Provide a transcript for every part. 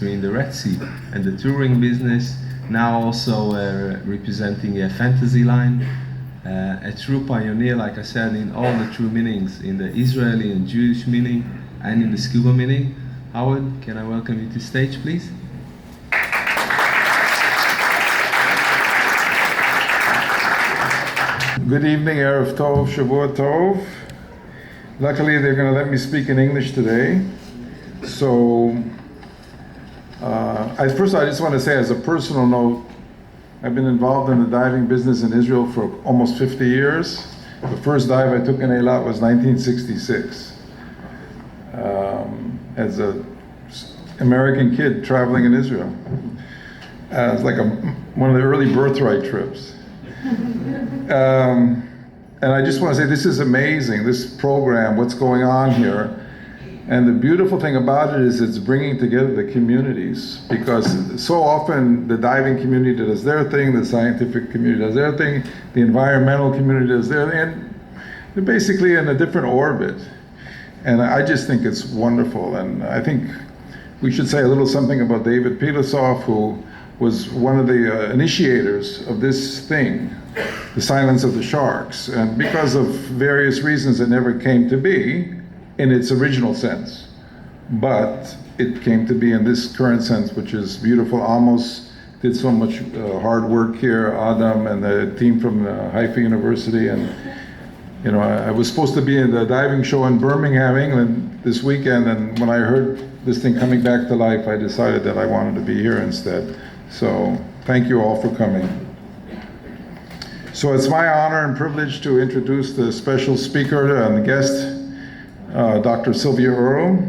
in the Red Sea and the touring business, now also representing a fantasy line, a true pioneer, like I said, in all the true meanings, in the Israeli and Jewish meaning and in the scuba meaning. Howard, can I welcome you to stage, please? Good evening, Erev Tov, Shavua Tov. Luckily, they're going to let me speak in English today. So, first I just want to say, as a personal note, I've been involved in the diving business in Israel for almost 50 years. The first dive I took in Eilat was 1966. As an American kid traveling in Israel. It was like one of the early birthright trips. And I just want to say, this is amazing, this program, what's going on here. And the beautiful thing about it is it's bringing together the communities, because so often the diving community does their thing, the scientific community does their thing, the environmental community does their thing, and they're basically in a different orbit. And I just think it's wonderful. And I think we should say a little something about David Pilasov, who was one of the initiators of this thing, the Silence of the Sharks. And because of various reasons, it never came to be in its original sense, but it came to be in this current sense, which is beautiful. Amos did so much hard work here, Adam and the team from Haifa University, and you know, I was supposed to be in the diving show in Birmingham, England this weekend, and when I heard this thing coming back to life, I decided that I wanted to be here instead. So thank you all for coming. So it's my honor and privilege to introduce the special speaker and the guest, Dr. Sylvia Earle.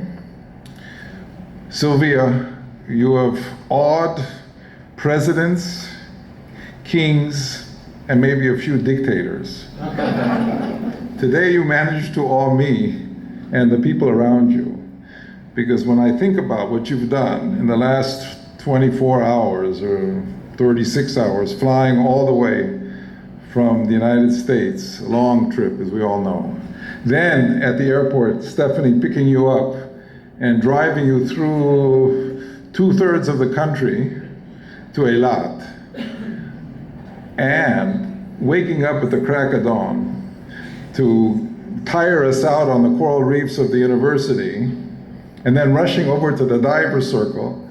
Sylvia, you have awed presidents, kings, and maybe a few dictators. Today you managed to awe me and the people around you, because when I think about what you've done in the last 24 hours or 36 hours, flying all the way from the United States, a long trip, as we all know. Then at the airport, Stephanie picking you up and driving you through 2/3 of the country to Eilat, and waking up at the crack of dawn to tire us out on the coral reefs of the university, and then rushing over to the diver circle.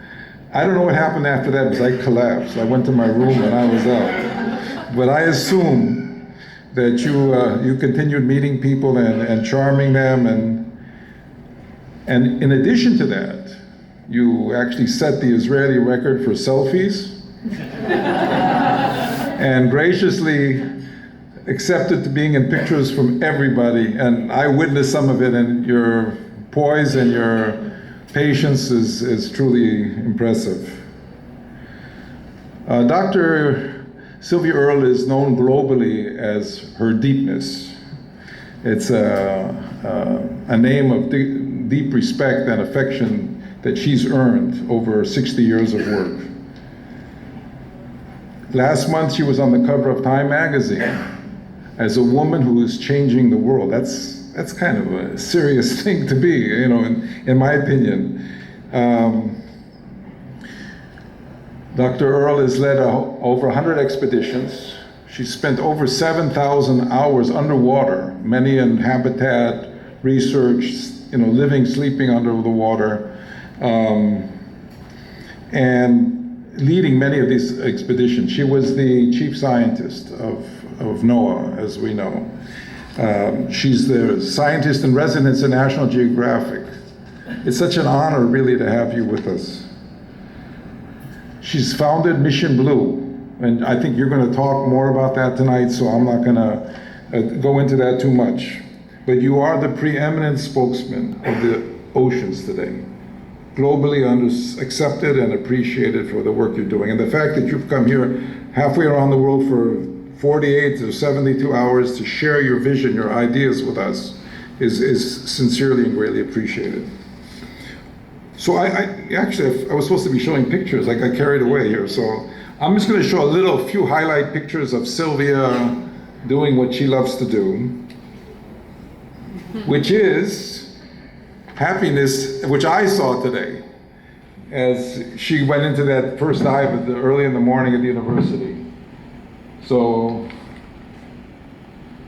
I don't know what happened after that, because I collapsed. I went to my room and I was out. But I assume that you continued meeting people and charming them, and in addition to that, you actually set the Israeli record for selfies and graciously accepted to being in pictures from everybody, and I witnessed some of it, and your poise and your patience is truly impressive. Dr. Sylvia Earle is known globally as her deepness. It's a name of deep respect and affection that she's earned over 60 years of work. Last month she was on the cover of Time magazine as a woman who is changing the world. That's kind of a serious thing to be, you know, in my opinion. Dr. Earle has led over 100 expeditions. She's spent over 7,000 hours underwater, many in habitat research, you know, living, sleeping under the water, and leading many of these expeditions. She was the chief scientist of NOAA, as we know. She's the scientist in residence at National Geographic. It's such an honor, really, to have you with us. She's founded Mission Blue, and I think you're going to talk more about that tonight, so I'm not going to go into that too much. But you are the preeminent spokesman of the oceans today, globally accepted and appreciated for the work you're doing. And the fact that you've come here halfway around the world for 48 to 72 hours to share your vision, your ideas with us is sincerely and greatly appreciated. So I was supposed to be showing pictures. I got carried away here. So I'm just going to show a few highlight pictures of Sylvia doing what she loves to do, which is happiness, which I saw today. as she went into that first dive early in the morning at the university. So,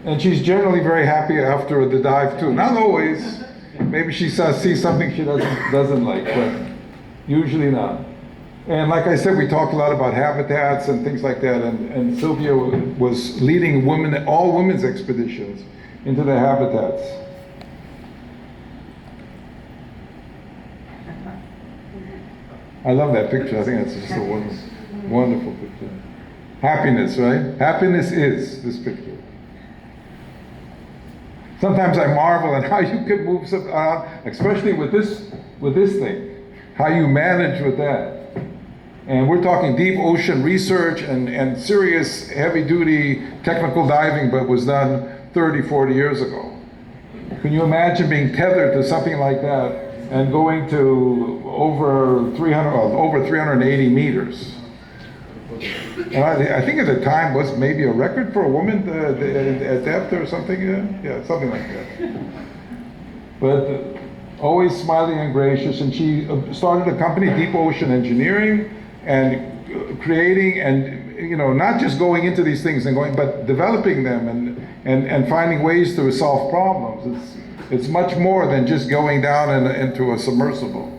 and she's generally very happy after the dive too. Not always. Maybe she sees something she doesn't like, but usually not. And like I said, we talked a lot about habitats and things like that, and Sylvia was leading all women's expeditions into the habitats. I love that picture. I think that's just a wonderful picture. Happiness, right? Happiness is this picture. Sometimes I marvel at how you could move something around, especially with this thing, how you manage with that. And we're talking deep ocean research and serious heavy-duty technical diving, but was done 30, 40 years ago. Can you imagine being tethered to something like that and going to over 380 meters? And I think at the time was maybe a record for a woman at depth or something. Yeah, something like that. But always smiling and gracious. And she started a company, Deep Ocean Engineering, and creating and not just going into these things and going, but developing them and finding ways to solve problems. It's much more than just going down into a submersible.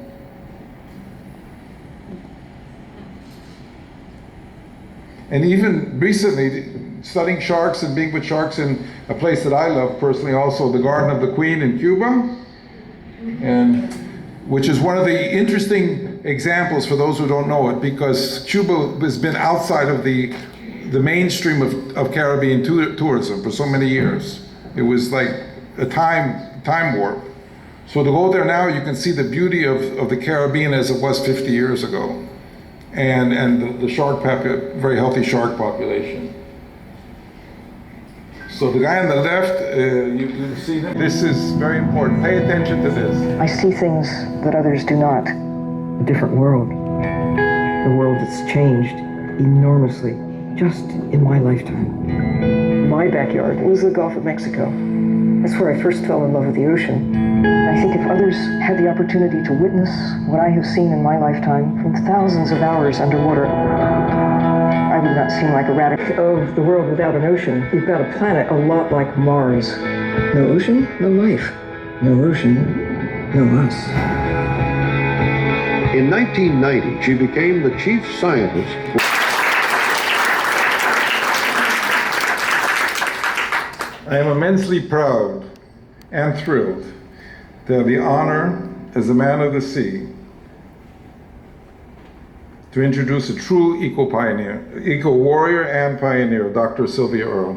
And even recently, studying sharks and being with sharks in a place that I love personally, also the Garden of the Queen in Cuba, and which is one of the interesting examples for those who don't know it, because Cuba has been outside of the mainstream of Caribbean tourism for so many years. It was like a time warp. So to go there now, you can see the beauty of the Caribbean as it was 50 years ago. And the shark very healthy shark population. So the guy on the left, you see him? This is very important. Pay attention to this. I see things that others do not. A different world. A world that's changed enormously just in my lifetime. My backyard was the Gulf of Mexico. That's where I first fell in love with the ocean. I think if others had the opportunity to witness what I have seen in my lifetime from thousands of hours underwater, I would not seem like a radical of the world without an ocean. You've got a planet a lot like Mars. No ocean, no life. No ocean, no us. In 1990, she became the chief scientist. I am immensely proud and thrilled to have the honor as a man of the sea to introduce a true eco warrior and pioneer, Dr. Sylvia Earle.